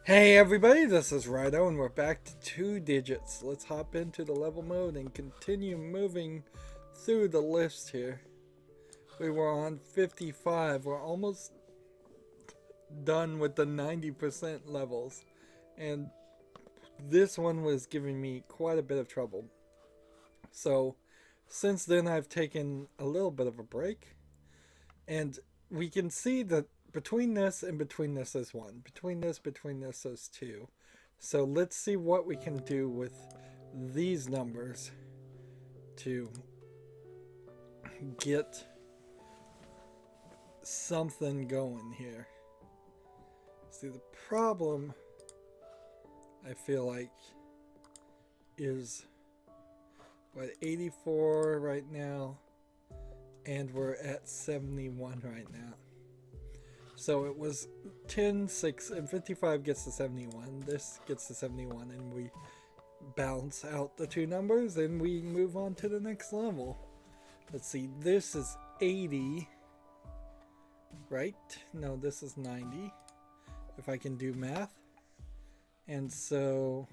Hey everybody, this is Rydo and we're back to 2 digits. Let's hop into the level mode and continue moving through the list here. We were on 55. We're almost done with the 90% levels. And this one was giving me quite a bit of trouble. So since then I've taken a little bit of a break. And we can see that between this and between this is 1. Between this is 2. So let's see what we can do with these numbers to get something going here. See, the problem I feel like is we're at 84 right now and we're at 71 right now. So it was 10, 6, and 55 gets to 71. This gets to 71, and we balance out the two numbers, and we move on to the next level. Let's see, this is 80, right? No, this is 90, if I can do math. And so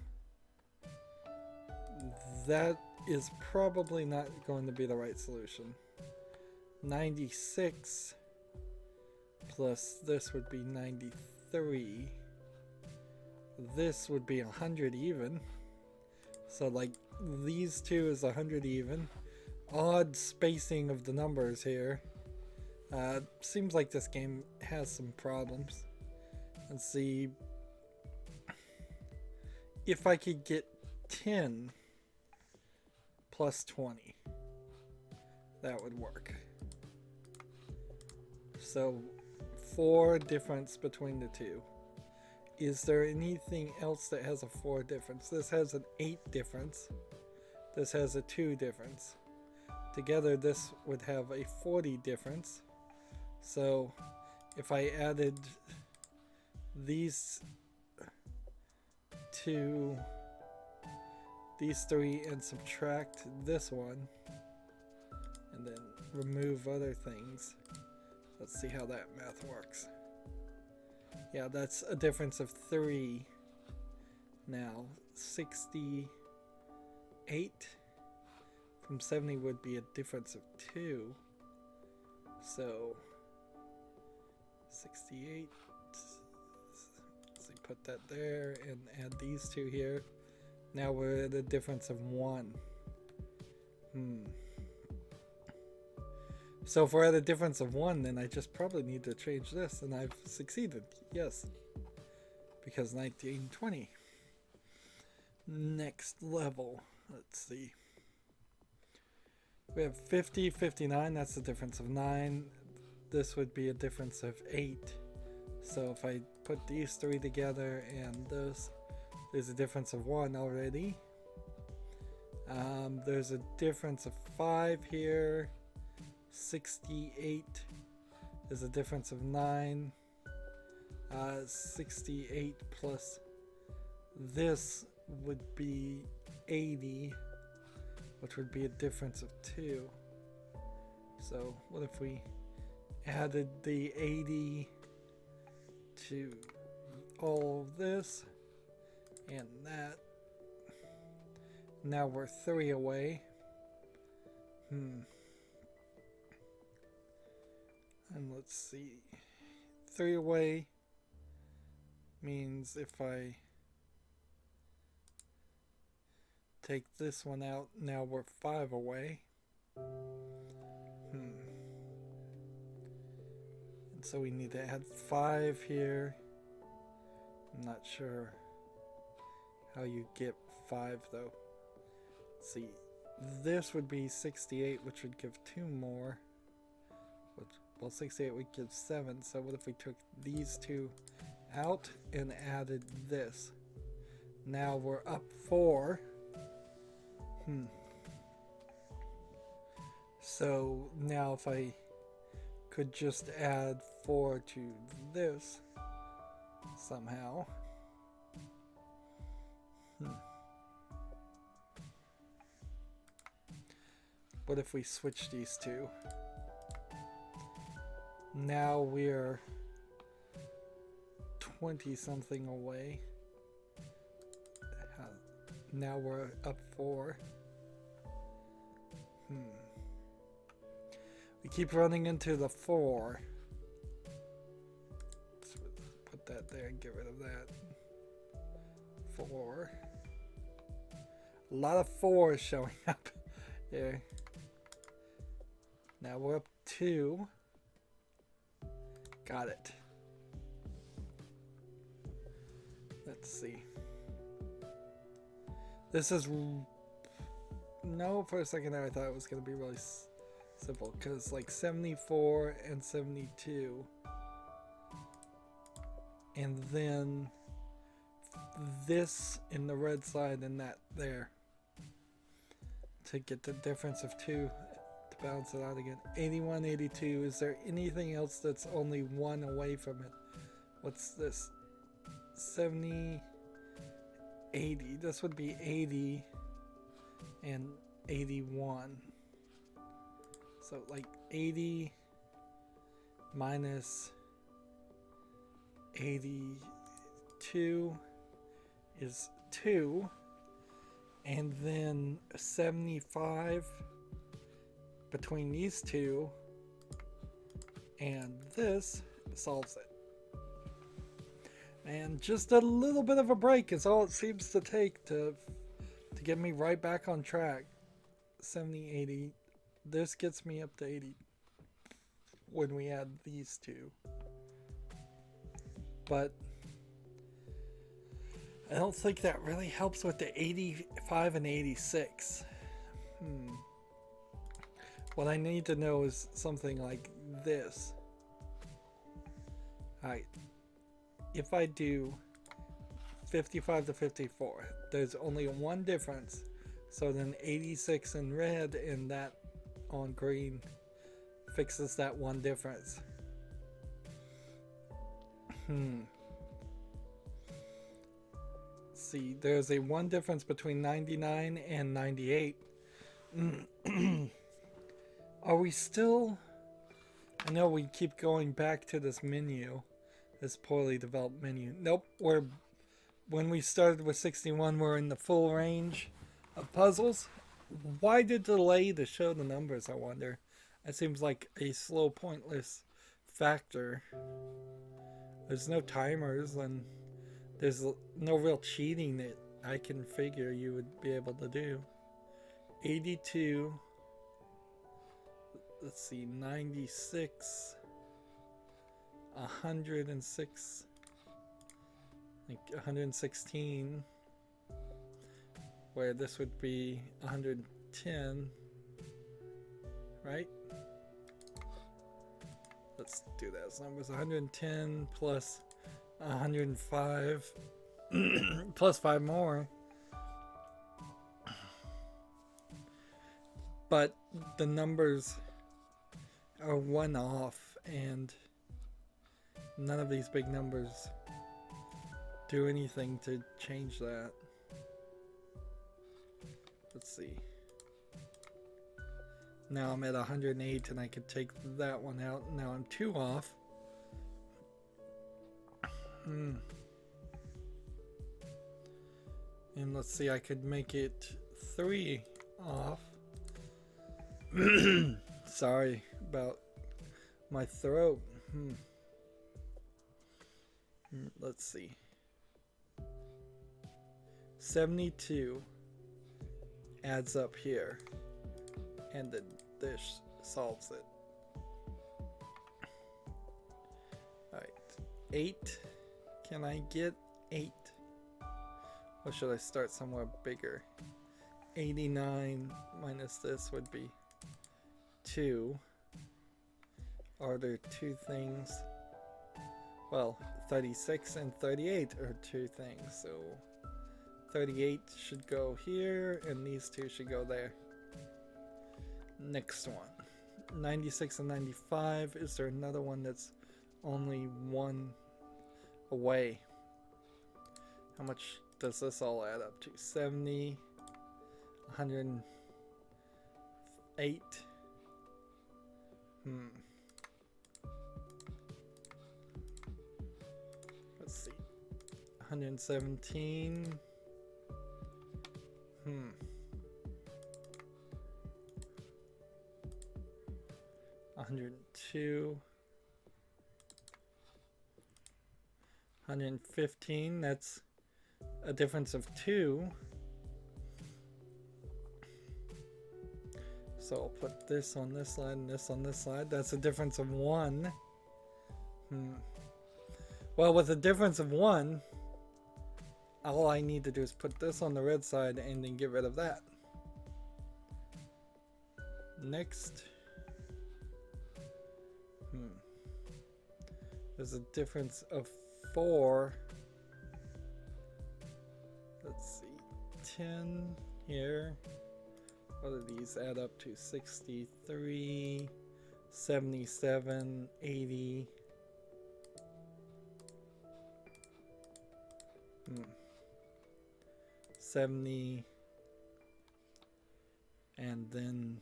that is probably not going to be the right solution. 96 plus this would be 93. This would be 100 even. So like these two is 100 even. Odd spacing of the numbers here. Seems like this game has some problems. Let's see if I could get 10 plus 20. That would work. So 4 difference between the two. Is there anything else that has a 4 difference? This has an 8 difference. This has a 2 difference. Together this would have a 40 difference. So if I added these two, these 3 and subtract this one and then remove other things. Let's see how that math works. Yeah, that's a difference of 3. Now, 68 from 70 would be a difference of 2. So, 68. Let's see, put that there and add these two here. Now we're at a difference of 1. So if we're at a difference of 1, then I just probably need to change this, and I've succeeded. Yes. Because 1920. Next level. Let's see. We have 50, 59. That's a difference of 9. This would be a difference of 8. So if I put these 3 together and this, there's a difference of 1 already. There's a difference of 5 here. 68 is a difference of 9. 68 plus this would be 80, which would be a difference of 2. So what if we added the 80 to all of this and that? Now we're 3 away. And let's see, 3 away means if I take this one out, now we're 5 away. And so we need to add 5 here. I'm not sure how you get 5 though. Let's see, this would be 68, which would give 2 more. Well, 68 would give 7, so what if we took these 2 out and added this? Now we're up 4. So now if I could just add 4 to this somehow. What if we switch these two? Now we're 20 something away. Now we're up 4. We keep running into the 4. Let's put that there and get rid of that. 4. A lot of 4s showing up here. Now we're up 2. Got it. Let's see. This is... No, for a second there I thought it was going to be really simple. Because like 74 and 72. And then this in the red side and that there. To get the difference of 2. To balance it out again. 81, 82. Is there anything else that's only 1 away from it? What's this? 70, 80. This would be 80 and 81. So like 80 minus 82 is 2. And then 75 between these two and this solves it. And just a little bit of a break is all it seems to take to get me right back on track. 70, 80. This gets me up to 80 when we add these two. But I don't think that really helps with the 85 and 86. What I need to know is something like this. Alright. If I do 55 to 54, there's only one difference. So then 86 in red and that on green fixes that one difference. See, there's a one difference between 99 and 98. Are we still... I know we keep going back to this menu. This poorly developed menu. Nope, when we started with 61, we're in the full range of puzzles. Why did delay to show the numbers, I wonder? That seems like a slow, pointless factor. There's no timers, and there's no real cheating that I can figure you would be able to do. 82. Let's see, 96. 106. Like 116. Where this would be 110. Right? Let's do those numbers. 110 plus 105 plus 5 more. But the numbers are 1 off, and none of these big numbers do anything to change that. Let's see. Now I'm at 108 and I could take that one out. Now I'm 2 off. And let's see, I could make it 3 off. Sorry about my throat. Let's see. 72 adds up here, and the dish solves it. Alright, 8. Can I get 8? Or should I start somewhere bigger? 89 minus this would be 2. Are there 2 things? Well, 36 and 38 are 2 things, so 38 should go here, and these 2 should go there. Next one. 96 and 95. Is there another one that's only 1 away? How much does this all add up to? 70, 108. Let's see. 117. 102. 115. That's a difference of 2. So I'll put this on this side and this on this side. That's a difference of 1. Well, with a difference of 1, all I need to do is put this on the red side and then get rid of that. Next. There's a difference of 4. Let's see. 10 here. What do these add up to? 63, 77, 80. 70. And then,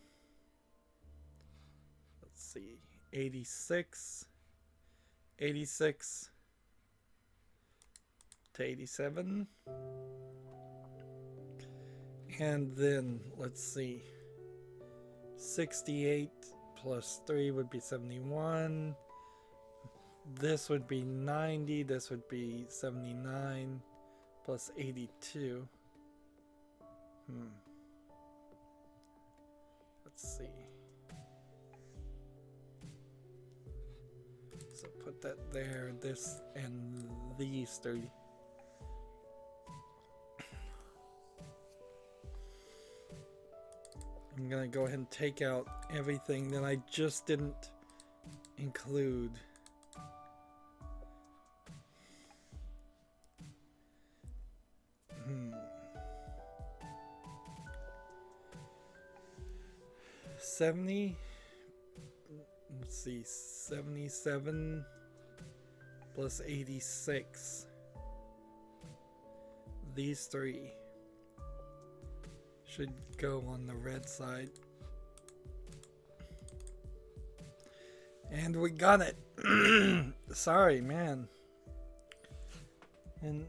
let's see, 86. 86 to 87. And then, let's see, 68 plus 3 would be 71. This would be 90. This would be 79 plus 82. Let's see. So put that there, this, and these 3. I'm gonna go ahead and take out everything that I just didn't include. Let's see, 77 plus 86. These 3 should go on the red side. And we got it. Sorry, man. And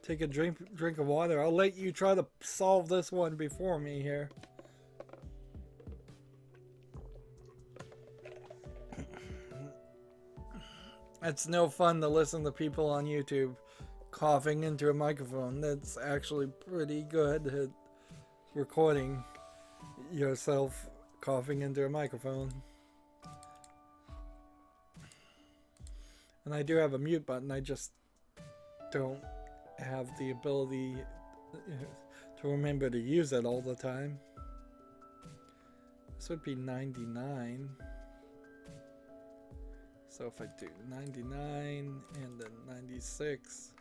take a drink of water. I'll let you try to solve this one before me here. It's no fun to listen to people on YouTube coughing into a microphone. That's actually pretty good at recording yourself coughing into a microphone. And I do have a mute button, I just don't have the ability to remember to use it all the time. This would be 99. So if I do 99 and then 96,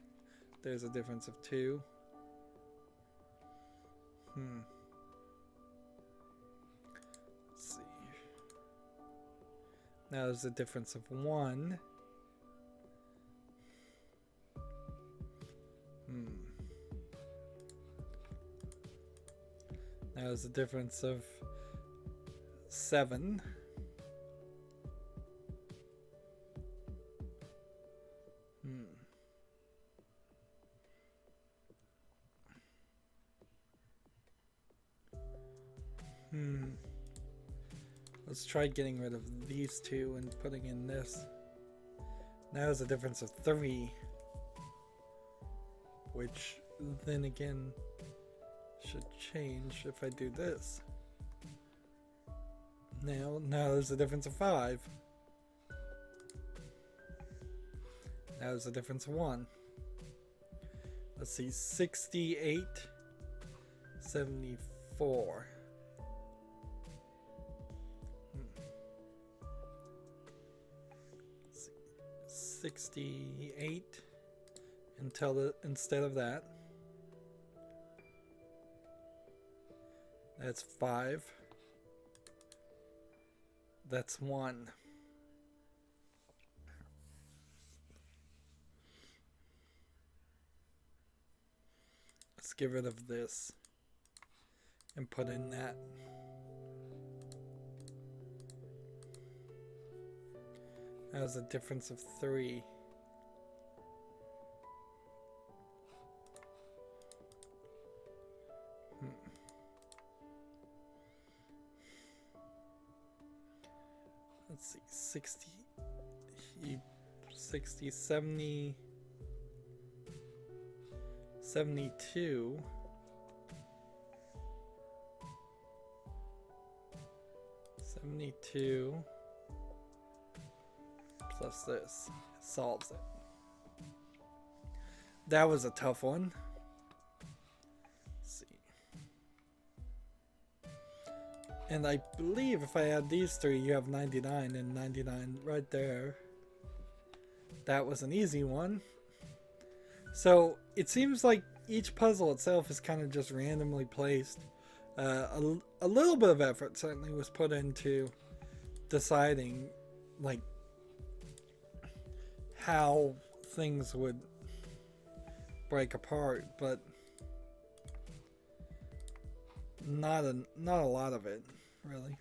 there's a difference of 2. Let's see. Now there's a difference of 1. Now there's a difference of 7. Let's try getting rid of these 2 and putting in this. Now there's a difference of 3, which then again should change if I do this. Now there's a difference of 5. Now there's a difference of 1. Let's see, 68, 74. 68 instead of that. That's 5. That's 1. Let's get rid of this and put in that. That was a difference of 3. let's see, 60, 70, 72. 72 plus this solves it. That was a tough one. Let's see. And I believe if I add these three, you have 99, and 99 right there. That was an easy one. So it seems like each puzzle itself is kind of just randomly placed. A little bit of effort certainly was put into deciding like how things would break apart, but not a lot of it really.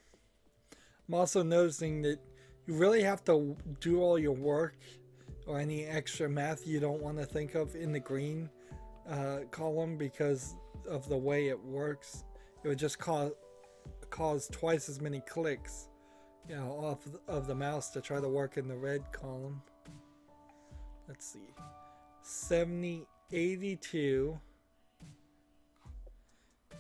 I'm also noticing that you really have to do all your work or any extra math you don't want to think of in the green column because of the way it works. It would just cause twice as many clicks, you know, off of the mouse to try to work in the red column. Let's see, 70, 82.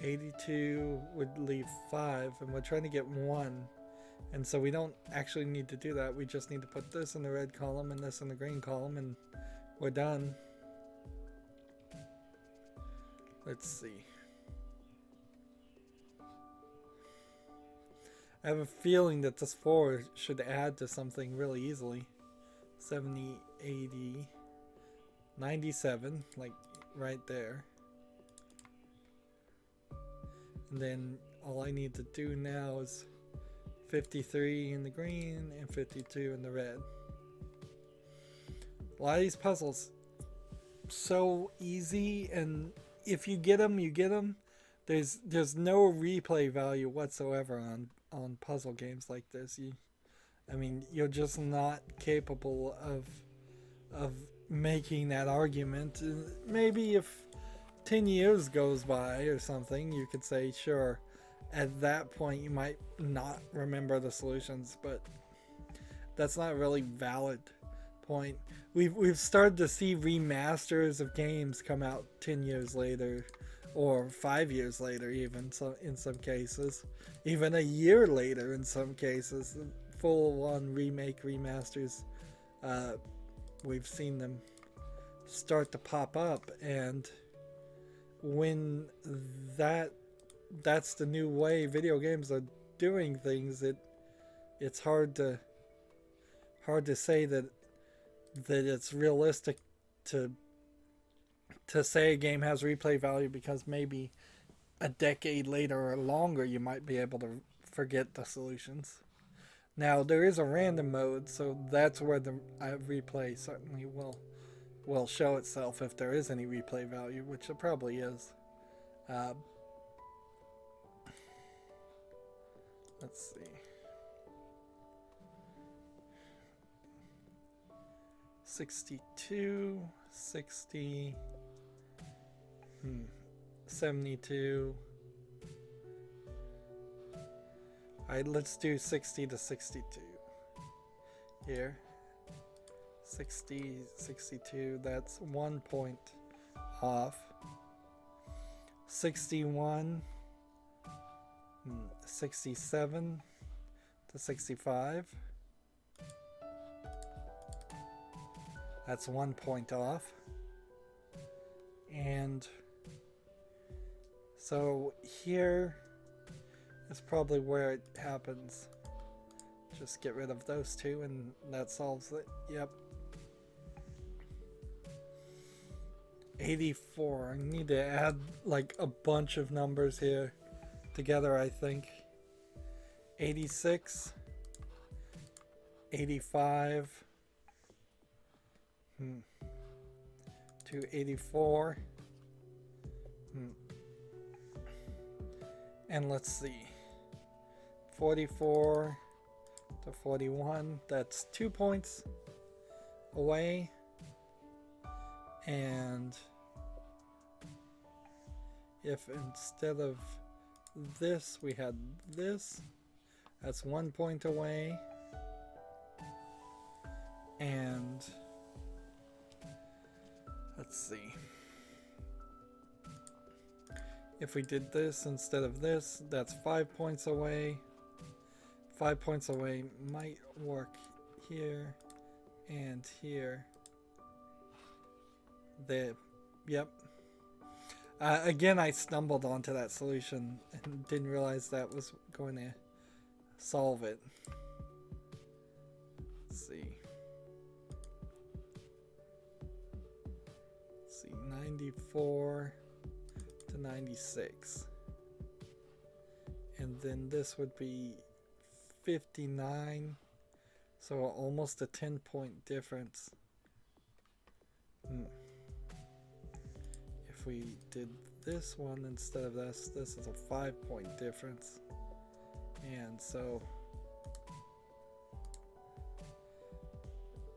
82 would leave 5, and we're trying to get 1. And so we don't actually need to do that. We just need to put this in the red column and this in the green column, and we're done. Let's see. I have a feeling that this 4 should add to something really easily. 70, 80, 97, like right there. And then all I need to do now is 53 in the green and 52 in the red. A lot of these puzzles so easy, and if you get them, you get them. There's no replay value whatsoever on puzzle games like this. I mean, you're just not capable of making that argument. Maybe if 10 years goes by or something, you could say, sure, at that point you might not remember the solutions, but that's not a really valid point. We've started to see remasters of games come out 10 years later, or 5 years later even, so in some cases, even a year later in some cases, full-on remake remasters. We've seen them start to pop up, and when that's the new way video games are doing things, it's hard to say that it's realistic to say a game has replay value, because maybe a decade later or longer you might be able to forget the solutions. Now there is a random mode, so that's where the replay certainly will show itself if there is any replay value, which there probably is. Let's see. 62, 60, 72. Alright, let's do 60 to 62 here. 60, 62, that's 1 point off. 61, 67 to 65. That's 1 point off. And so here is probably where it happens. Just get rid of those two and that solves it. Yep. 84. I need to add like a bunch of numbers here together, I think. 86. 85. To 84. And let's see. 44 to 41. That's 2 points away. And if instead of this we had this, that's 1 point away. And let's see. If we did this instead of this, that's 5 points away. 5 points away might work here and here. There. Yep. Again, I stumbled onto that solution and didn't realize that was going to solve it. Let's see. Let's see, 94 to 96. And then this would be 59. So almost a 10-point difference. If we did this one instead of this, this is a 5-point difference. And so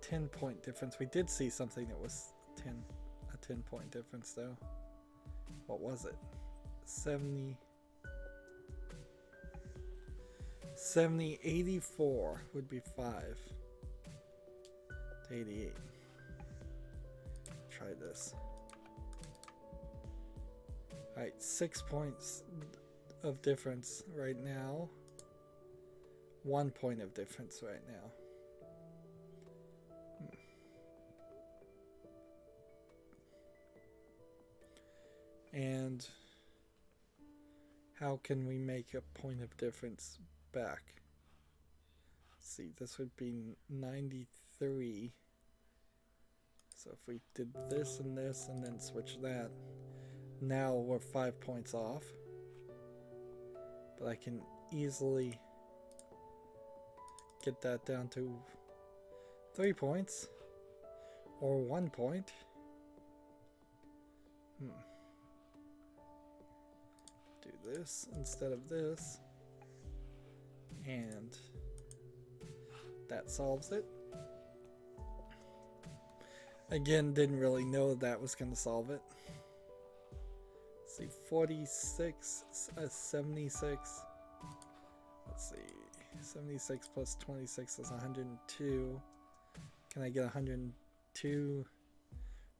10-point difference. We did see something that was a 10-point difference though. What was it? 84 would be 5 to 88. Try this. Alright, 6 points of difference right now. 1 point of difference right now. And how can we make a point of difference back? Let's see, this would be 93. So if we did this and then switch that, now we're 5 points off. But I can easily get that down to 3 points or 1 point. Do this instead of this, and that solves it. Again, didn't really know that was going to solve it. Let's see, 46, 76. Let's see, 76 plus 26 is 102. Can I get 102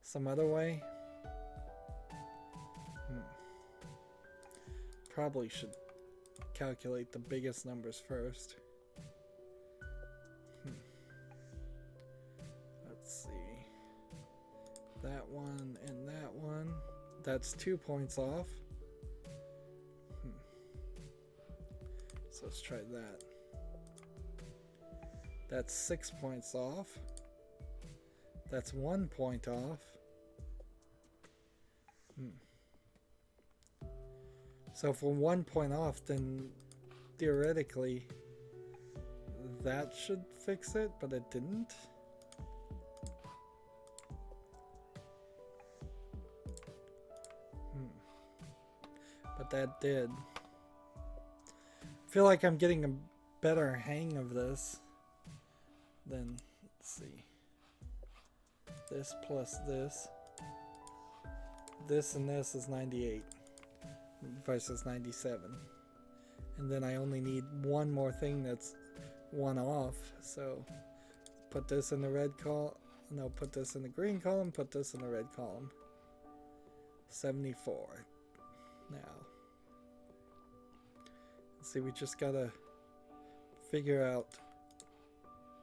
some other way? Probably should calculate the biggest numbers first. Let's see. That one and that one. That's 2 points off. So let's try that. That's 6 points off. That's 1 point off. So if we're 1 point off, then theoretically that should fix it, but it didn't. But that did. I feel like I'm getting a better hang of this. Then, let's see. This plus this. This and this is 98. Versus 97, and then I only need one more thing that's one off, so put this in the red column, no, put this in the green column, put this in the red column. 74. Now let's see, we just gotta figure out,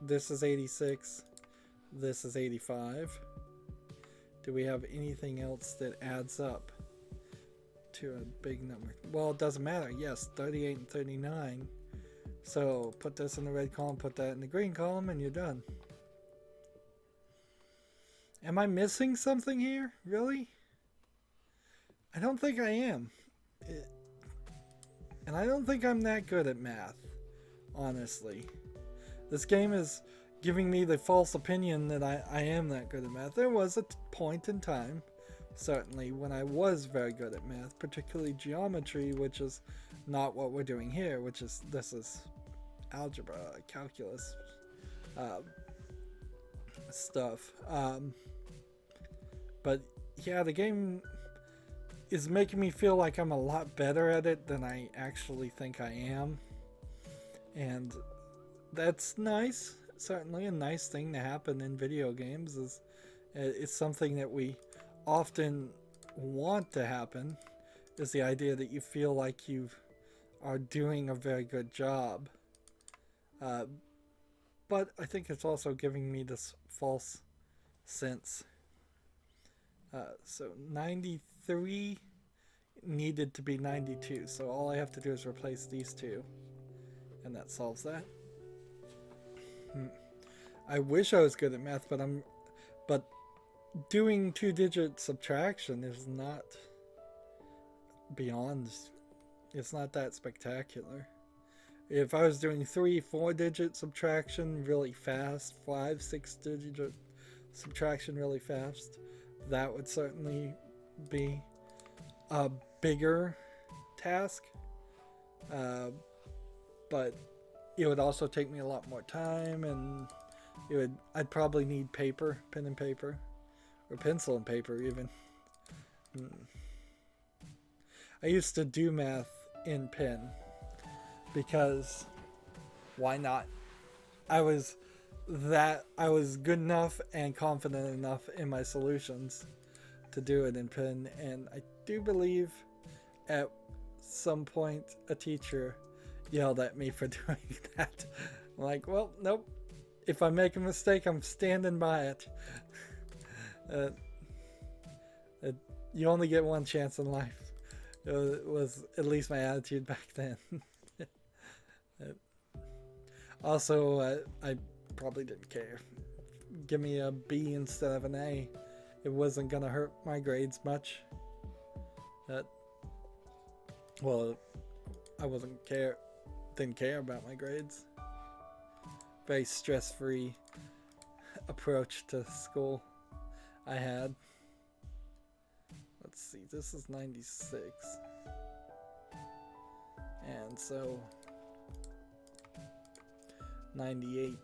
this is 86, this is 85. Do we have anything else that adds up to a big number? Well, it doesn't matter. Yes, 38 and 39. So put this in the red column, put that in the green column, and you're done. Am I missing something here? Really? I don't think I am. And I don't think I'm that good at math, honestly. This game is giving me the false opinion that I am that good at math. There was a point in time, certainly, when I was very good at math, particularly geometry, which is not what we're doing here, which is, this is algebra, calculus stuff. But yeah, the game is making me feel like I'm a lot better at it than I actually think I am. And that's nice. certainly a nice thing to happen in video games. Is it's something that we often want to happen. Is the idea that you feel like you are doing a very good job. But I think it's also giving me this false sense. So 93 needed to be 92, so all I have to do is replace these two, and that solves that. I wish I was good at math, but doing 2-digit subtraction is not beyond, it's not that spectacular. If I was doing 3-4-digit subtraction really fast, 5-6-digit subtraction really fast, that would certainly be a bigger task. But it would also take me a lot more time, and I'd probably need paper, pen and paper, or pencil and paper even. I used to do math in pen because why not? I was good enough and confident enough in my solutions to do it in pen, and I do believe at some point a teacher yelled at me for doing that. I'm like, well, nope. If I make a mistake, I'm standing by it. You only get one chance in life. It was at least my attitude back then. Also, I probably didn't care. Give me a B instead of an A. It wasn't gonna hurt my grades much. Well, I didn't care about my grades. Very stress-free approach to school I had. Let's see, this is 96. And so 98.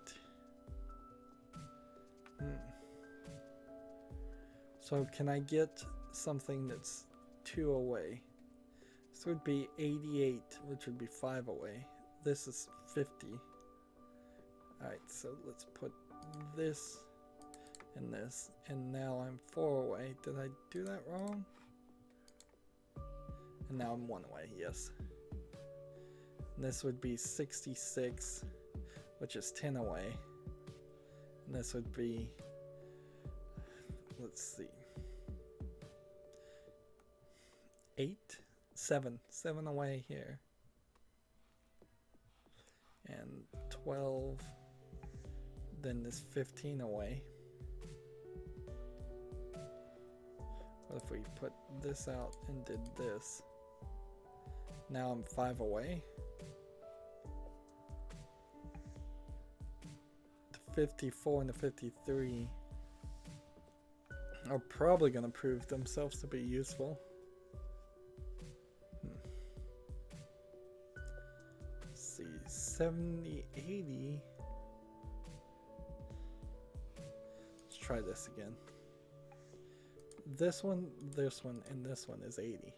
So can I get something that's 2 away? This would be 88, which would be 5 away. This is 50. Alright, so let's put this and this, and now I'm 4 away. Did I do that wrong? And now I'm 1 away, yes. And this would be 66, which is 10 away. And this would be, let's see, 7 away here. And 12, then this 15 away. What if we put this out and did this? Now I'm 5 away. The 54 and the 53 are probably going to prove themselves to be useful. Let's see, 70, 80. Let's try this again. This one, and this one is 80.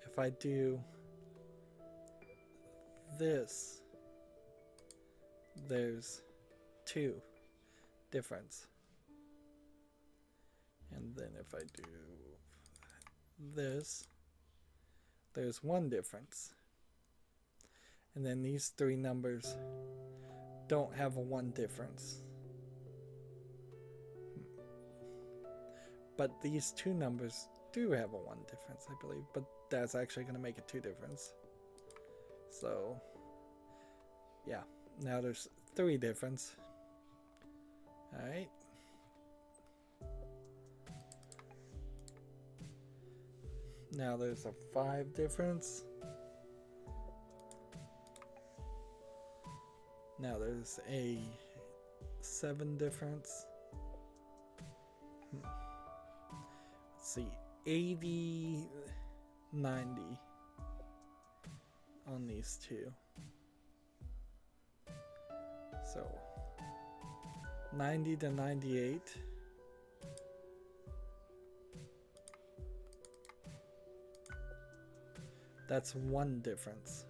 If I do this, there's 2 difference. And then if I do this, there's 1 difference. And then these 3 numbers don't have a 1 difference. But these 2 numbers do have a 1 difference, I believe. But that's actually going to make a 2 difference. So, yeah. Now there's 3 difference. Alright. Now there's a 5 difference. Now there's a 7 difference. Let's see, 80, 90 on these 2. So 90 to 98. That's 1 difference.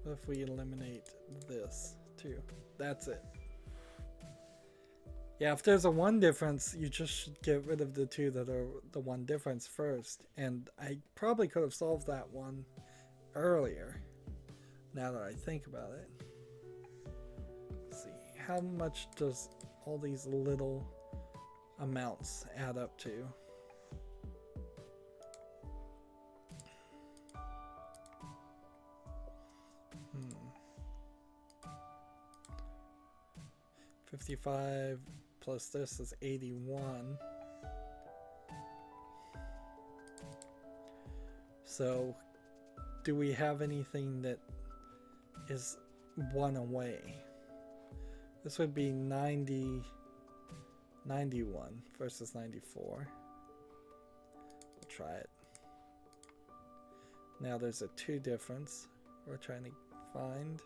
What if we eliminate this too? That's it. Yeah, if there's a 1 difference, you just should get rid of the 2 that are the 1 difference first. And I probably could have solved that one earlier, now that I think about it. Let's see, how much does all these little amounts add up to? 55 plus this is 81. So, do we have anything that is 1 away? This would be 91 versus 94. We'll try it. Now there's a 2 difference we're trying to find.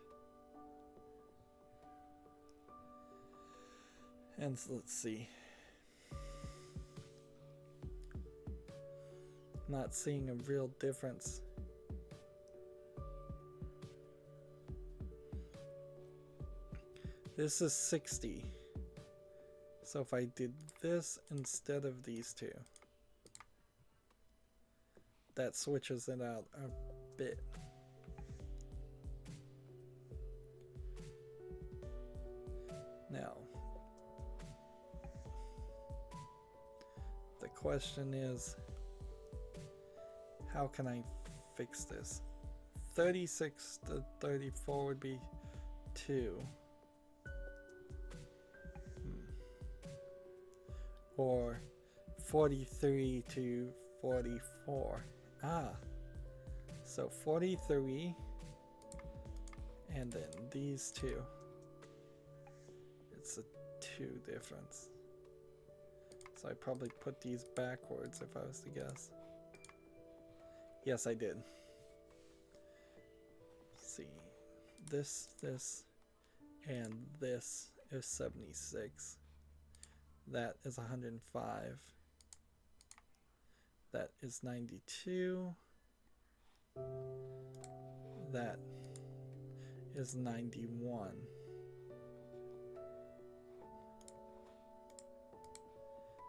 And so let's see. Not seeing a real difference. This is 60. So if I did this instead of these 2, that switches it out a bit. Now, the question is, how can I fix this? 36 to 34 would be 2. Or 43 to 44. So 43 and then these 2. It's a 2 difference. So I probably put these backwards if I was to guess. Yes, I did. Let's see. This, and this is 76. That is 105. That is 92. That is 91.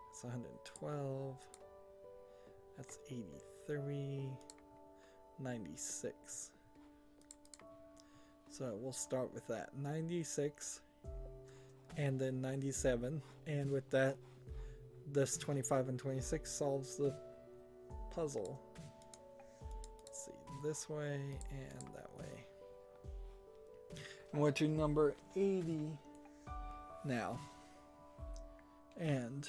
That's 112. That's 83. 96. So we'll start with that. 96. And then 97, and with that, this 25 and 26 solves the puzzle. Let's see, this way and that way. And we're to number 80 now. And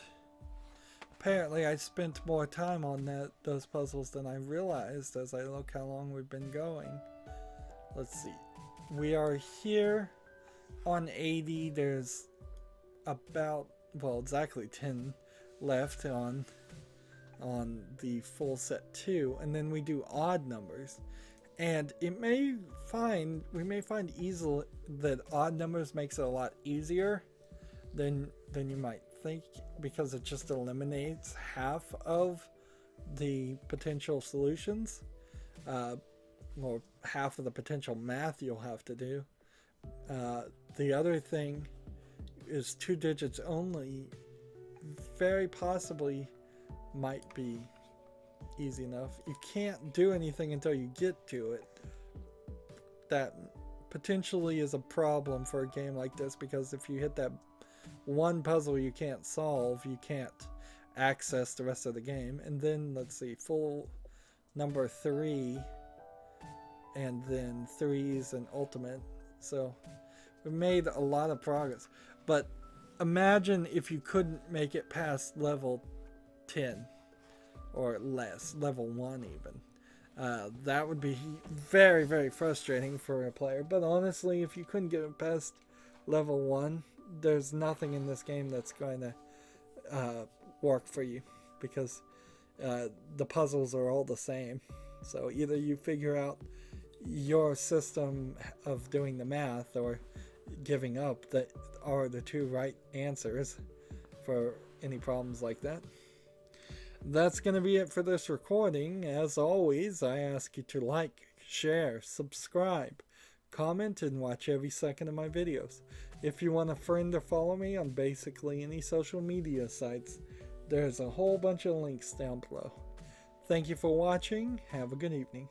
apparently I spent more time on those puzzles than I realized as I look how long we've been going. Let's see. We are here on 80. There's about, well, exactly 10 left on the full set 2, and then we do odd numbers, and we may find easily that odd numbers makes it a lot easier than you might think, because it just eliminates half of the potential solutions, or half of the potential math you'll have to do. The other thing is 2 digits only. Very possibly might be easy enough. You can't do anything until you get to it. That potentially is a problem for a game like this, because if you hit that one puzzle you can't solve, you can't access the rest of the game. And then let's see, full number 3, and then 3s and ultimate. So we made a lot of progress. But imagine if you couldn't make it past level 10 or less, level 1 even. That would be very, very frustrating for a player. But honestly, if you couldn't get it past level 1, there's nothing in this game that's going to work for you, because the puzzles are all the same. So either you figure out your system of doing the math or giving up. That are the 2 right answers for any problems like that. That's going to be it for this recording. As always, I ask you to like, share, subscribe, comment, and watch every second of my videos. If you want a friend or follow me on basically any social media sites, there's a whole bunch of links down below. Thank you for watching. Have a good evening.